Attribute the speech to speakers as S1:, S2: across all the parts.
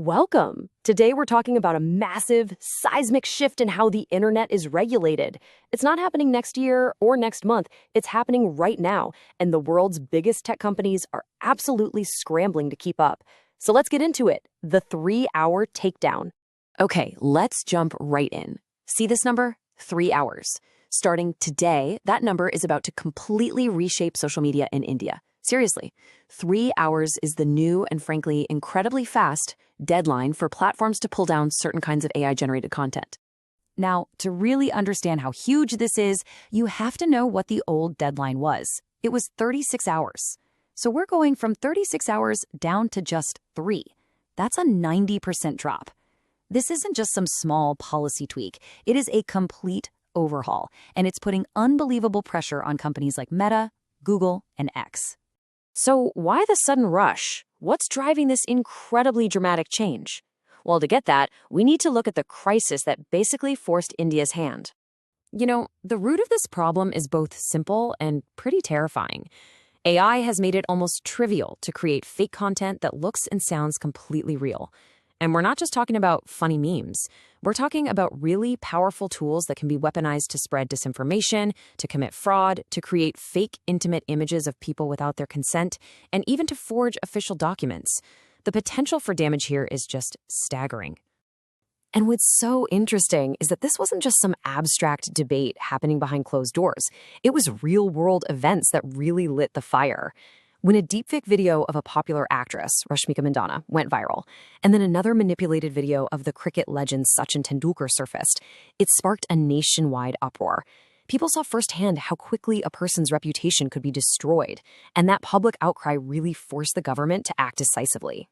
S1: Welcome. Today we're talking about a massive, seismic shift in how the internet is regulated. It's not happening next year or next month, it's happening right now, and the world's biggest tech companies are absolutely scrambling to keep up. So let's get into it, the 3-hour takedown. Okay, let's jump right in. See this number? 3 hours. Starting today, that number is about to completely reshape social media in India. Seriously, 3 hours is the new and frankly incredibly fast deadline for platforms to pull down certain kinds of AI-generated content. Now, to really understand how huge this is, you have to know what the old deadline was. It was 36 hours. So we're going from 36 hours down to just 3. That's a 90% drop. This isn't just some small policy tweak. It is a complete overhaul, and it's putting unbelievable pressure on companies like Meta, Google, and X. So why the sudden rush? What's driving this incredibly dramatic change? Well, to get that, we need to look at the crisis that basically forced India's hand. You know, the root of this problem is both simple and pretty terrifying. AI has made it almost trivial to create fake content that looks and sounds completely real. And we're not just talking about funny memes. We're talking about really powerful tools that can be weaponized to spread disinformation, to commit fraud, to create fake intimate images of people without their consent, and even to forge official documents. The potential for damage here is just staggering. And what's so interesting is that this wasn't just some abstract debate happening behind closed doors. It was real-world events that really lit the fire. When a deepfake video of a popular actress, Rashmika Mandanna, went viral, and then another manipulated video of the cricket legend Sachin Tendulkar surfaced, it sparked a nationwide uproar. People saw firsthand how quickly a person's reputation could be destroyed, and that public outcry really forced the government to act decisively.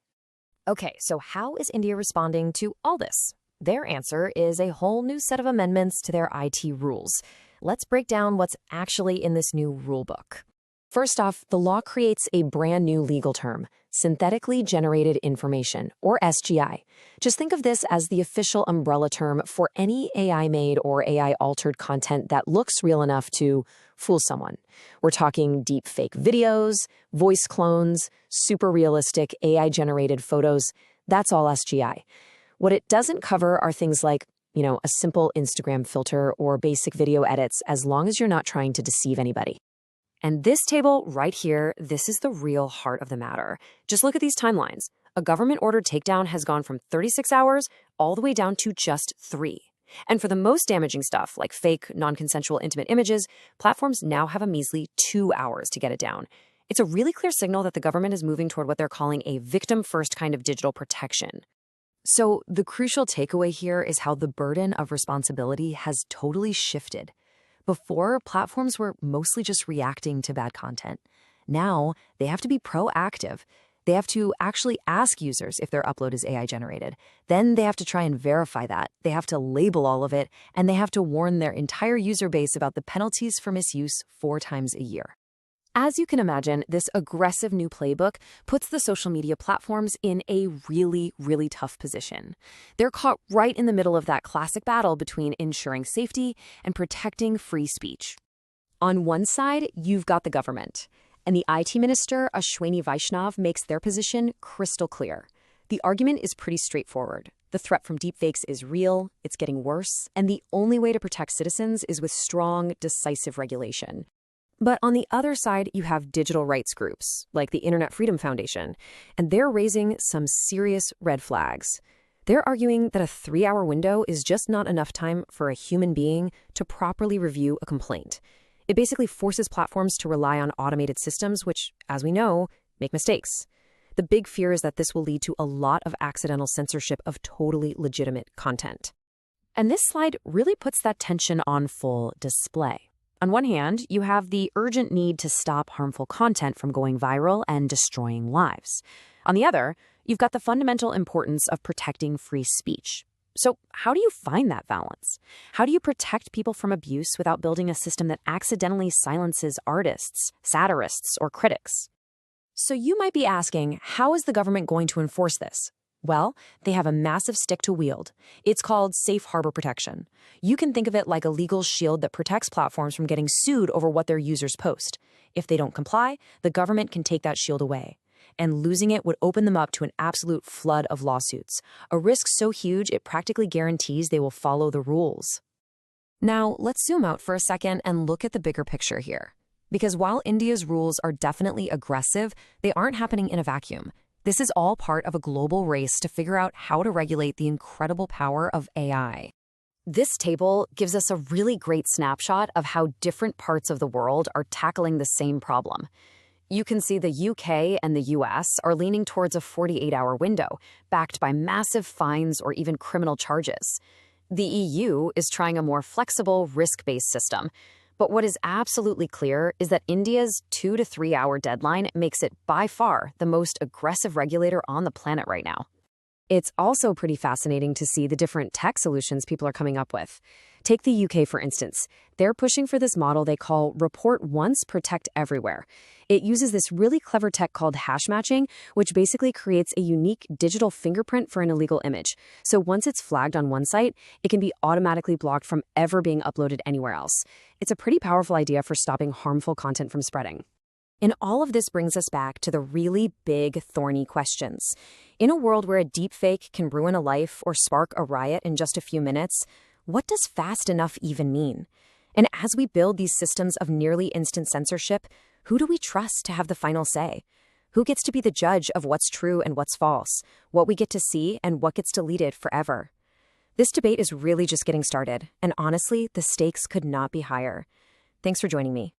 S1: Okay, so how is India responding to all this? Their answer is a whole new set of amendments to their IT rules. Let's break down what's actually in this new rulebook. First off, the law creates a brand new legal term, synthetically generated information, or SGI. Just think of this as the official umbrella term for any AI-made or AI-altered content that looks real enough to fool someone. We're talking deepfake videos, voice clones, super realistic AI-generated photos. That's all SGI. What it doesn't cover are things like, a simple Instagram filter or basic video edits, as long as you're not trying to deceive anybody. And this table right here, this is the real heart of the matter. Just look at these timelines. A government-ordered takedown has gone from 36 hours all the way down to just 3. And for the most damaging stuff, like fake, non-consensual intimate images, platforms now have a measly 2 hours to get it down. It's a really clear signal that the government is moving toward what they're calling a victim-first kind of digital protection. So the crucial takeaway here is how the burden of responsibility has totally shifted. Before, platforms were mostly just reacting to bad content. Now, they have to be proactive. They have to actually ask users if their upload is AI-generated. Then they have to try and verify that. They have to label all of it, and they have to warn their entire user base about the penalties for misuse 4 times a year. As you can imagine, this aggressive new playbook puts the social media platforms in a really, really tough position. They're caught right in the middle of that classic battle between ensuring safety and protecting free speech. On one side, you've got the government, and the IT minister, Ashwini Vaishnav, makes their position crystal clear. The argument is pretty straightforward. The threat from deepfakes is real, it's getting worse, and the only way to protect citizens is with strong, decisive regulation. But on the other side, you have digital rights groups, like the Internet Freedom Foundation, and they're raising some serious red flags. They're arguing that a 3-hour window is just not enough time for a human being to properly review a complaint. It basically forces platforms to rely on automated systems, which, as we know, make mistakes. The big fear is that this will lead to a lot of accidental censorship of totally legitimate content. And this slide really puts that tension on full display. On one hand, you have the urgent need to stop harmful content from going viral and destroying lives. On the other, you've got the fundamental importance of protecting free speech. So how do you find that balance? How do you protect people from abuse without building a system that accidentally silences artists, satirists, or critics? So you might be asking, how is the government going to enforce this? Well, they have a massive stick to wield. It's called safe harbor protection. You can think of it like a legal shield that protects platforms from getting sued over what their users post. If they don't comply, the government can take that shield away.
S2: and losing it would open them up to an absolute flood of lawsuits, a risk so huge it practically guarantees they will follow the rules.
S1: Now, let's zoom out for a second and look at the bigger picture here. Because while India's rules are definitely aggressive, they aren't happening in a vacuum. This is all part of a global race to figure out how to regulate the incredible power of AI. This table gives us a really great snapshot of how different parts of the world are tackling the same problem. You can see the UK and the US are leaning towards a 48-hour window, backed by massive fines or even criminal charges. The EU is trying a more flexible, risk-based system. But what is absolutely clear is that India's 2 to 3 hour deadline makes it by far the most aggressive regulator on the planet right now. It's also pretty fascinating to see the different tech solutions people are coming up with. Take the UK, for instance. They're pushing for this model they call Report Once, Protect Everywhere. It uses this really clever tech called hash matching, which basically creates a unique digital fingerprint for an illegal image. So once it's flagged on one site, it can be automatically blocked from ever being uploaded anywhere else. It's a pretty powerful idea for stopping harmful content from spreading. And all of this brings us back to the really big, thorny questions. In a world where a deepfake can ruin a life or spark a riot in just a few minutes, what does fast enough even mean? And as we build these systems of nearly instant censorship, who do we trust to have the final say? Who gets to be the judge of what's true and what's false, what we get to see and what gets deleted forever? This debate is really just getting started, and honestly, the stakes could not be higher. Thanks for joining me.